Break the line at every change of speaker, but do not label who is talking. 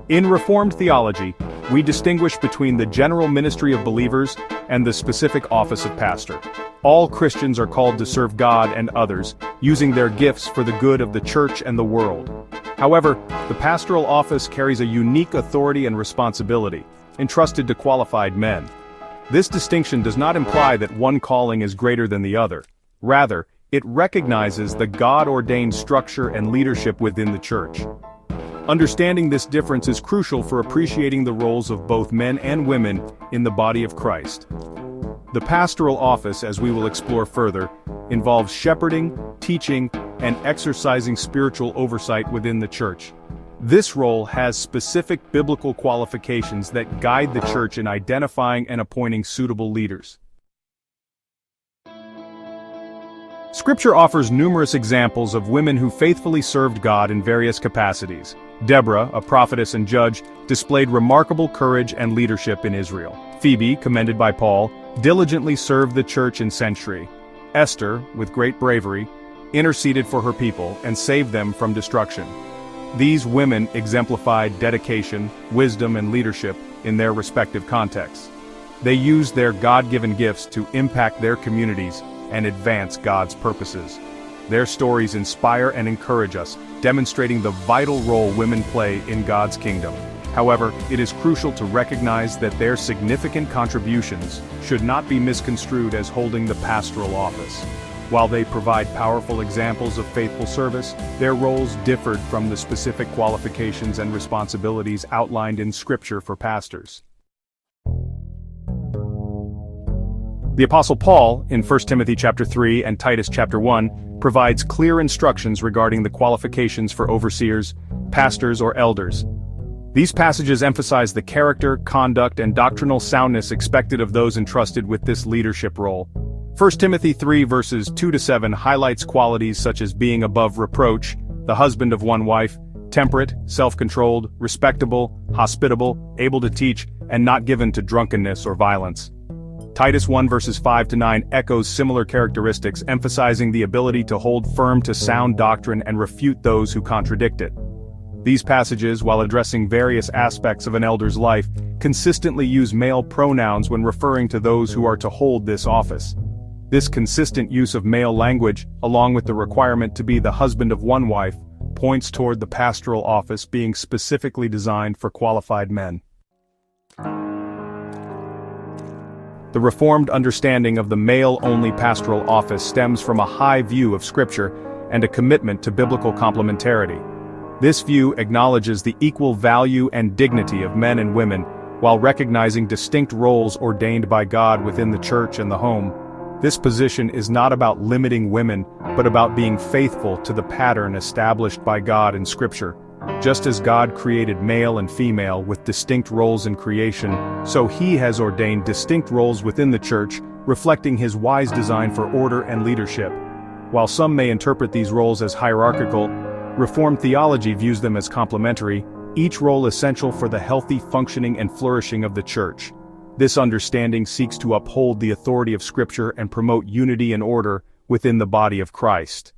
In Reformed theology, we distinguish between the general ministry of believers and the specific office of pastor. All Christians are called to serve God and others, using their gifts for the good of the church and the world. However, the pastoral office carries a unique authority and responsibility, entrusted to qualified men. This distinction does not imply that one calling is greater than the other. Rather, it recognizes the God-ordained structure and leadership within the church. Understanding this difference is crucial for appreciating the roles of both men and women in the body of Christ. The pastoral office, as we will explore further, involves shepherding, teaching, and exercising spiritual oversight within the church. This role has specific biblical qualifications that guide the church in identifying and appointing suitable leaders. Scripture offers numerous examples of women who faithfully served God in various capacities. Deborah, a prophetess and judge, displayed remarkable courage and leadership in Israel. Phoebe, commended by Paul, diligently served the church in century. Esther, with great bravery, interceded for her people and saved them from destruction. These women exemplified dedication, wisdom, and leadership in their respective contexts. They used their God-given gifts to impact their communities and advance God's purposes. Their stories inspire and encourage us, demonstrating the vital role women play in God's kingdom. However, it is crucial to recognize that their significant contributions should not be misconstrued as holding the pastoral office. While they provide powerful examples of faithful service, their roles differed from the specific qualifications and responsibilities outlined in Scripture for pastors. The Apostle Paul, in 1 Timothy chapter 3 and Titus chapter 1, provides clear instructions regarding the qualifications for overseers, pastors, or elders. These passages emphasize the character, conduct, and doctrinal soundness expected of those entrusted with this leadership role. 1 Timothy 3 verses 2-7 highlights qualities such as being above reproach, the husband of one wife, temperate, self-controlled, respectable, hospitable, able to teach, and not given to drunkenness or violence. Titus 1 verses 5-9 echoes similar characteristics, emphasizing the ability to hold firm to sound doctrine and refute those who contradict it. These passages, while addressing various aspects of an elder's life, consistently use male pronouns when referring to those who are to hold this office. This consistent use of male language, along with the requirement to be the husband of one wife, points toward the pastoral office being specifically designed for qualified men. The Reformed understanding of the male-only pastoral office stems from a high view of Scripture and a commitment to biblical complementarity. This view acknowledges the equal value and dignity of men and women, while recognizing distinct roles ordained by God within the church and the home. This position is not about limiting women, but about being faithful to the pattern established by God in Scripture. Just as God created male and female with distinct roles in creation, so He has ordained distinct roles within the church, reflecting His wise design for order and leadership. While some may interpret these roles as hierarchical, Reformed theology views them as complementary, each role essential for the healthy functioning and flourishing of the church. This understanding seeks to uphold the authority of Scripture and promote unity and order within the body of Christ.